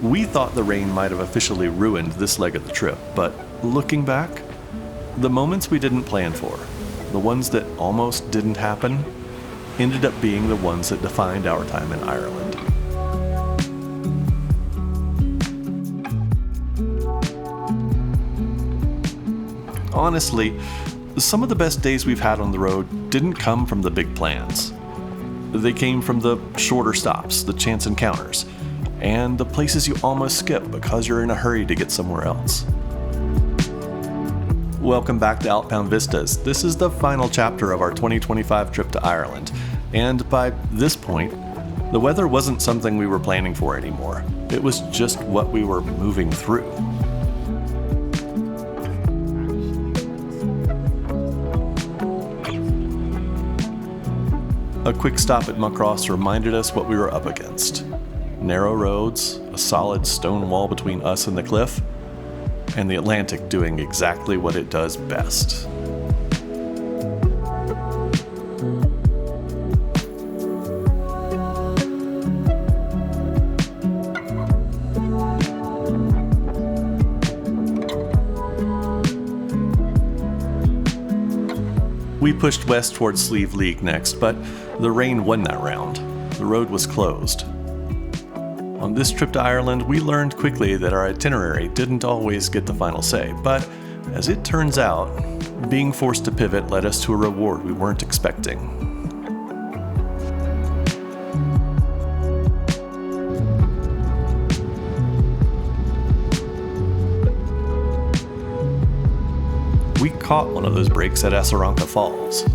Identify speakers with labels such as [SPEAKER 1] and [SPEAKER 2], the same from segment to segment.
[SPEAKER 1] We thought the rain might have officially ruined this leg of the trip, but looking back, the moments we didn't plan for, the ones that almost didn't happen, ended up being the ones that defined our time in Ireland. Honestly, some of the best days we've had on the road didn't come from the big plans. They came from the shorter stops, the chance encounters, and the places you almost skip because you're in a hurry to get somewhere else. Welcome back to Outbound Vistas. This is the final chapter of our 2025 trip to Ireland, and by this point, the weather wasn't something we were planning for anymore. It was just what we were moving through. A quick stop at Muckross reminded us what we were up against. Narrow roads, a solid stone wall between us and the cliff, and the Atlantic doing exactly what it does best. We pushed west towards Slieve League next, but the rain won that round. The road was closed. On this trip to Ireland, we learned quickly that our itinerary didn't always get the final say, but as it turns out, being forced to pivot led us to a reward we weren't expecting. We caught one of those breaks at Assaranca Falls.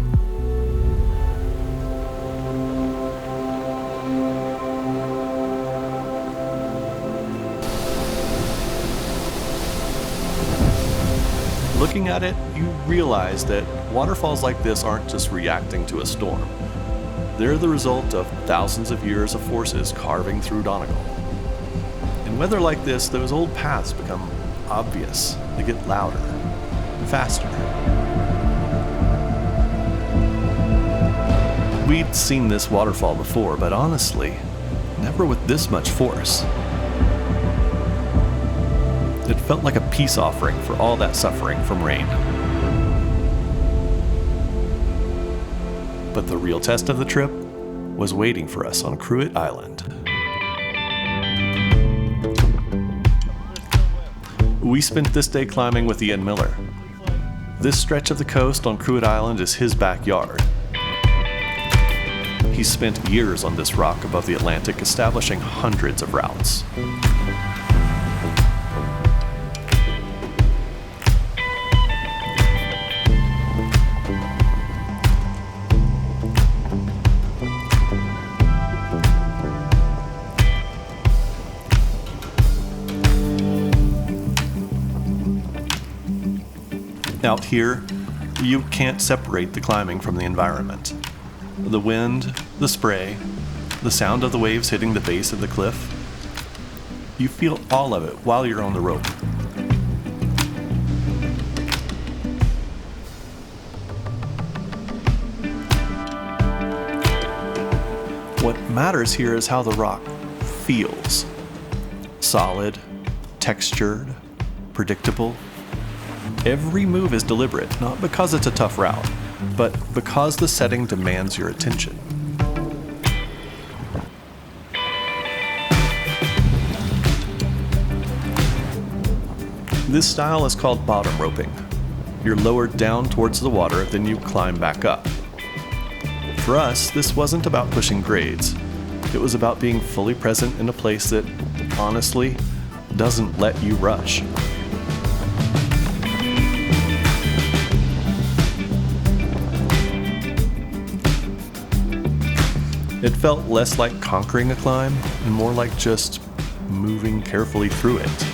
[SPEAKER 1] Looking at it, you realize that waterfalls like this aren't just reacting to a storm. They're the result of thousands of years of forces carving through Donegal. In weather like this, those old paths become obvious. They get louder, faster. We'd seen this waterfall before, but honestly, never with this much force. It felt like a peace offering for all that suffering from rain. But the real test of the trip was waiting for us on Cruit Island. We spent this day climbing with Iain Miller. This stretch of the coast on Cruit Island is his backyard. He's spent years on this rock above the Atlantic, establishing hundreds of routes. Out here, you can't separate the climbing from the environment. The wind, the spray, the sound of the waves hitting the base of the cliff. You feel all of it while you're on the rope. What matters here is how the rock feels. Solid, textured, predictable. Every move is deliberate, not because it's a tough route, but because the setting demands your attention. This style is called bottom roping. You're lowered down towards the water, then you climb back up. For us, this wasn't about pushing grades. It was about being fully present in a place that, honestly, doesn't let you rush. It felt less like conquering a climb and more like just moving carefully through it.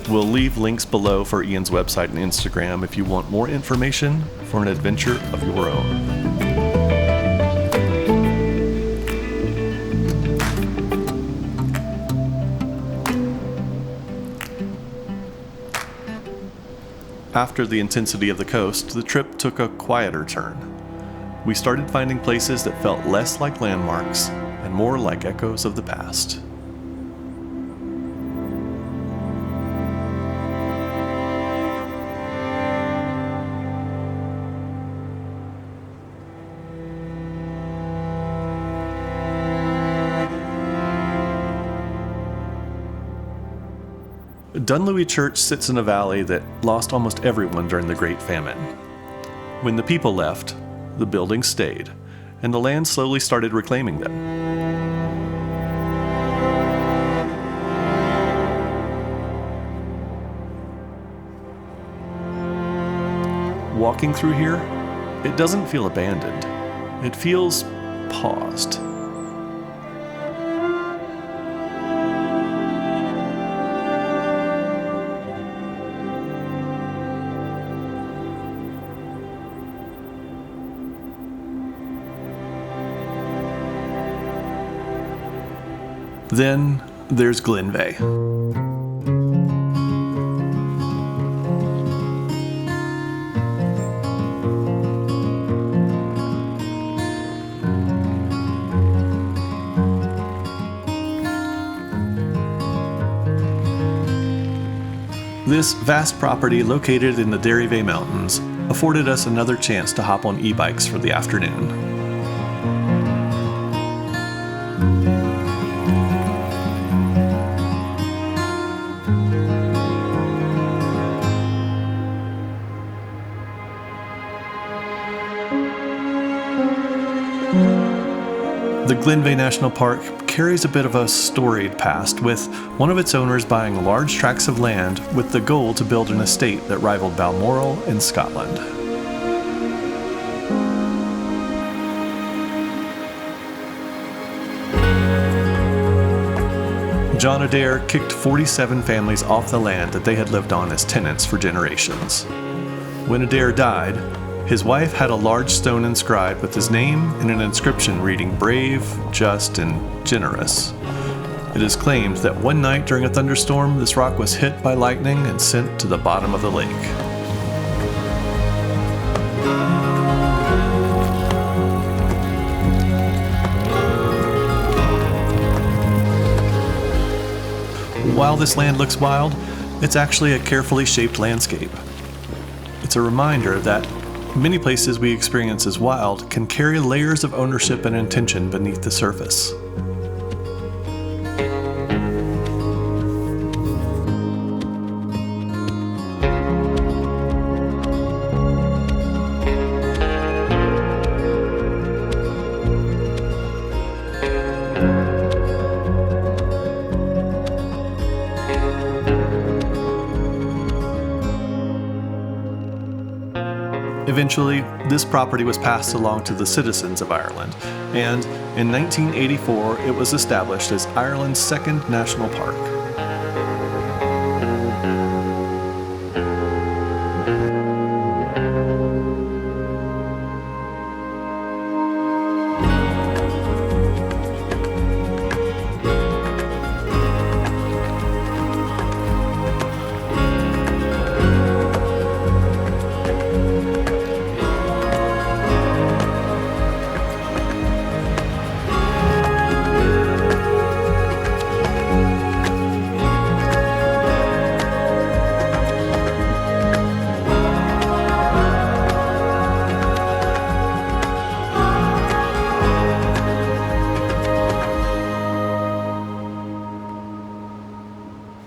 [SPEAKER 1] We'll leave links below for Ian's website and Instagram if you want more information for an adventure of your own. after the intensity of the coast, the trip took a quieter turn. We started finding places that felt less like landmarks and more like echoes of the past. Dunlewey Church sits in a valley that lost almost everyone during the Great Famine. When the people left, the buildings stayed, and the land slowly started reclaiming them. Walking through here, it doesn't feel abandoned. It feels paused. Then there's Glenveagh. This vast property located in the Itinerary Mountains afforded us another chance to hop on e-bikes for the afternoon. The Glenveagh National Park carries a bit of a storied past, with one of its owners buying large tracts of land with the goal to build an estate that rivaled Balmoral in Scotland. John Adair kicked 47 families off the land that they had lived on as tenants for generations. When Adair died, his wife had a large stone inscribed with his name and an inscription reading "Brave, Just, and Generous." It is claimed that one night during a thunderstorm, this rock was hit by lightning and sent to the bottom of the lake. While this land looks wild, it's actually a carefully shaped landscape. It's a reminder that many places we experience as wild can carry layers of ownership and intention beneath the surface. Eventually, this property was passed along to the citizens of Ireland, and in 1984 it was established as Ireland's second national park.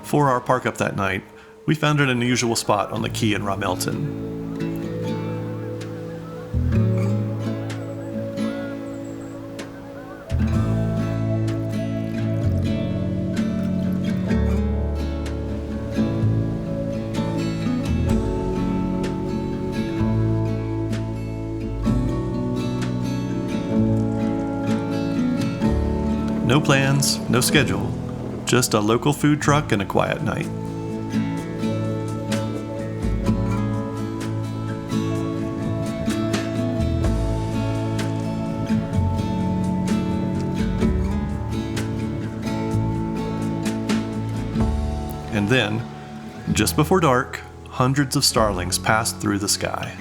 [SPEAKER 1] For our Parkup that night, we found an unusual spot on the quay in Ramelton. No plans, no schedule. Just a local food truck and a quiet night. And then, just before dark, hundreds of starlings passed through the sky.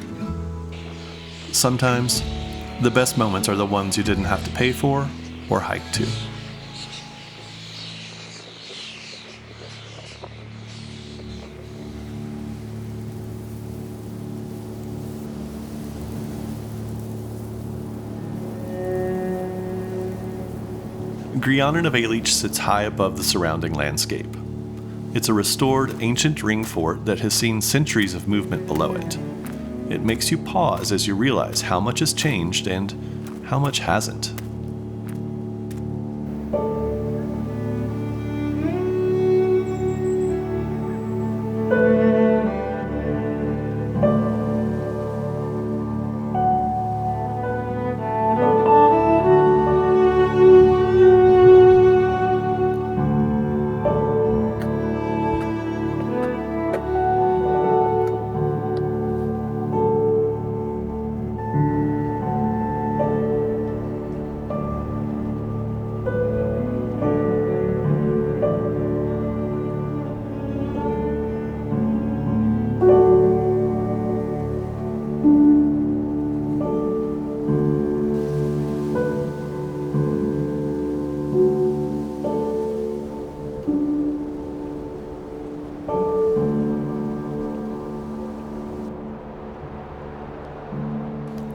[SPEAKER 1] Sometimes, the best moments are the ones you didn't have to pay for or hike to. Grianan of Aileach sits high above the surrounding landscape. It's a restored ancient ring fort that has seen centuries of movement below it. It makes you pause as you realize how much has changed and how much hasn't.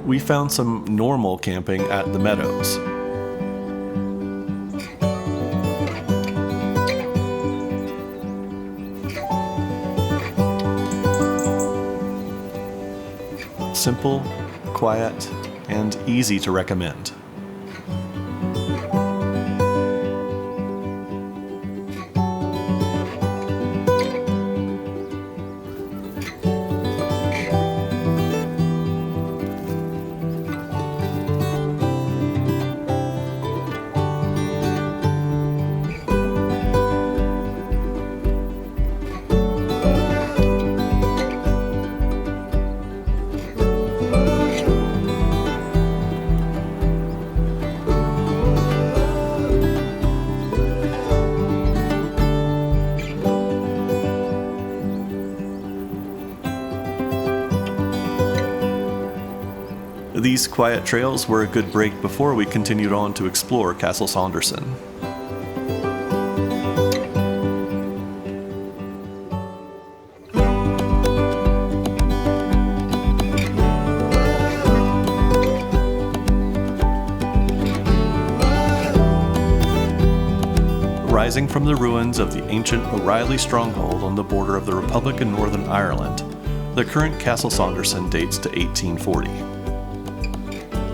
[SPEAKER 1] We found some normal camping at the Meadows. Simple, quiet, and easy to recommend. These quiet trails were a good break before we continued on to explore Castle Saunderson. Rising from the ruins of the ancient O'Reilly stronghold on the border of the Republic of Northern Ireland, the current Castle Saunderson dates to 1840.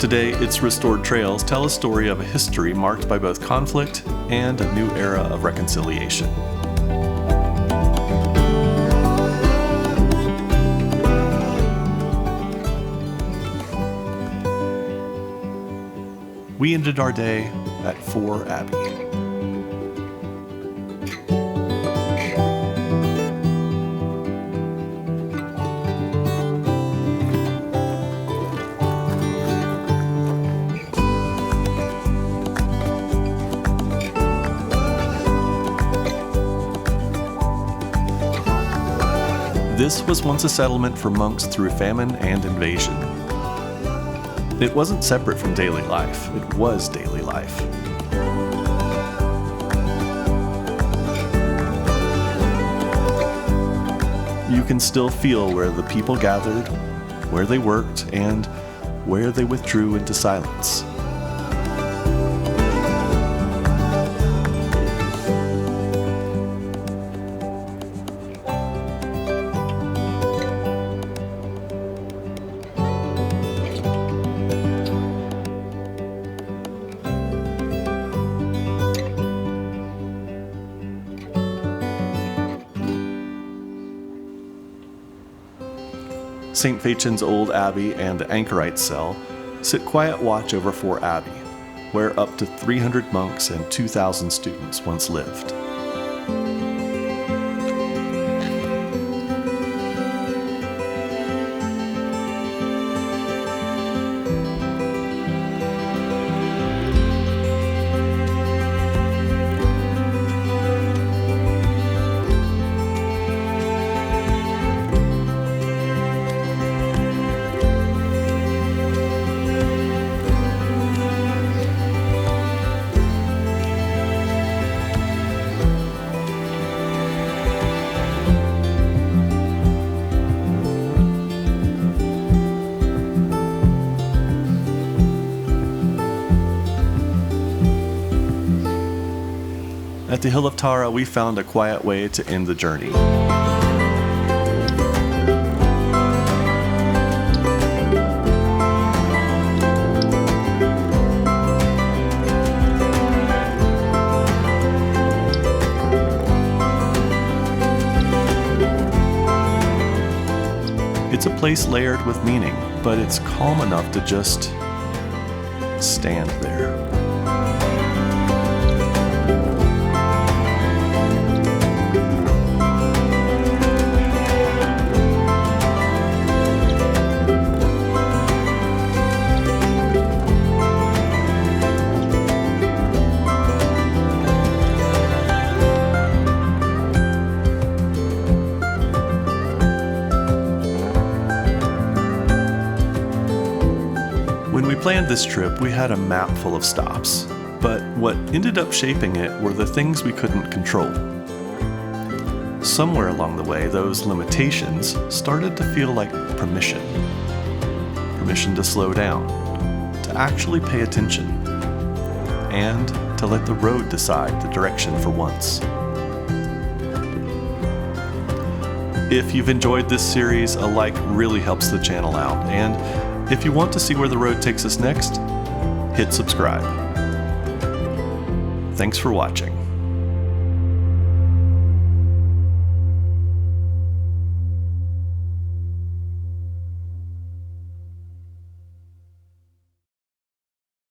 [SPEAKER 1] Today, its restored trails tell a story of a history marked by both conflict and a new era of reconciliation. We ended our day at Fore Abbey. This was once a settlement for monks through famine and invasion. It wasn't separate from daily life, it was daily life. You can still feel where the people gathered, where they worked, and where they withdrew into silence. St. Fachen's old abbey and anchorite cell sit quiet watch over Fore Abbey, where up to 300 monks and 2,000 students once lived. At the Hill of Tara, we found a quiet way to end the journey. It's a place layered with meaning, but it's calm enough to just stand there. When we planned this trip, we had a map full of stops, but what ended up shaping it were the things we couldn't control. Somewhere along the way, those limitations started to feel like permission. Permission to slow down, to actually pay attention, and to let the road decide the direction for once. If you've enjoyed this series, a like really helps the channel out, and if you want to see where the road takes us next, hit subscribe. Thanks for watching.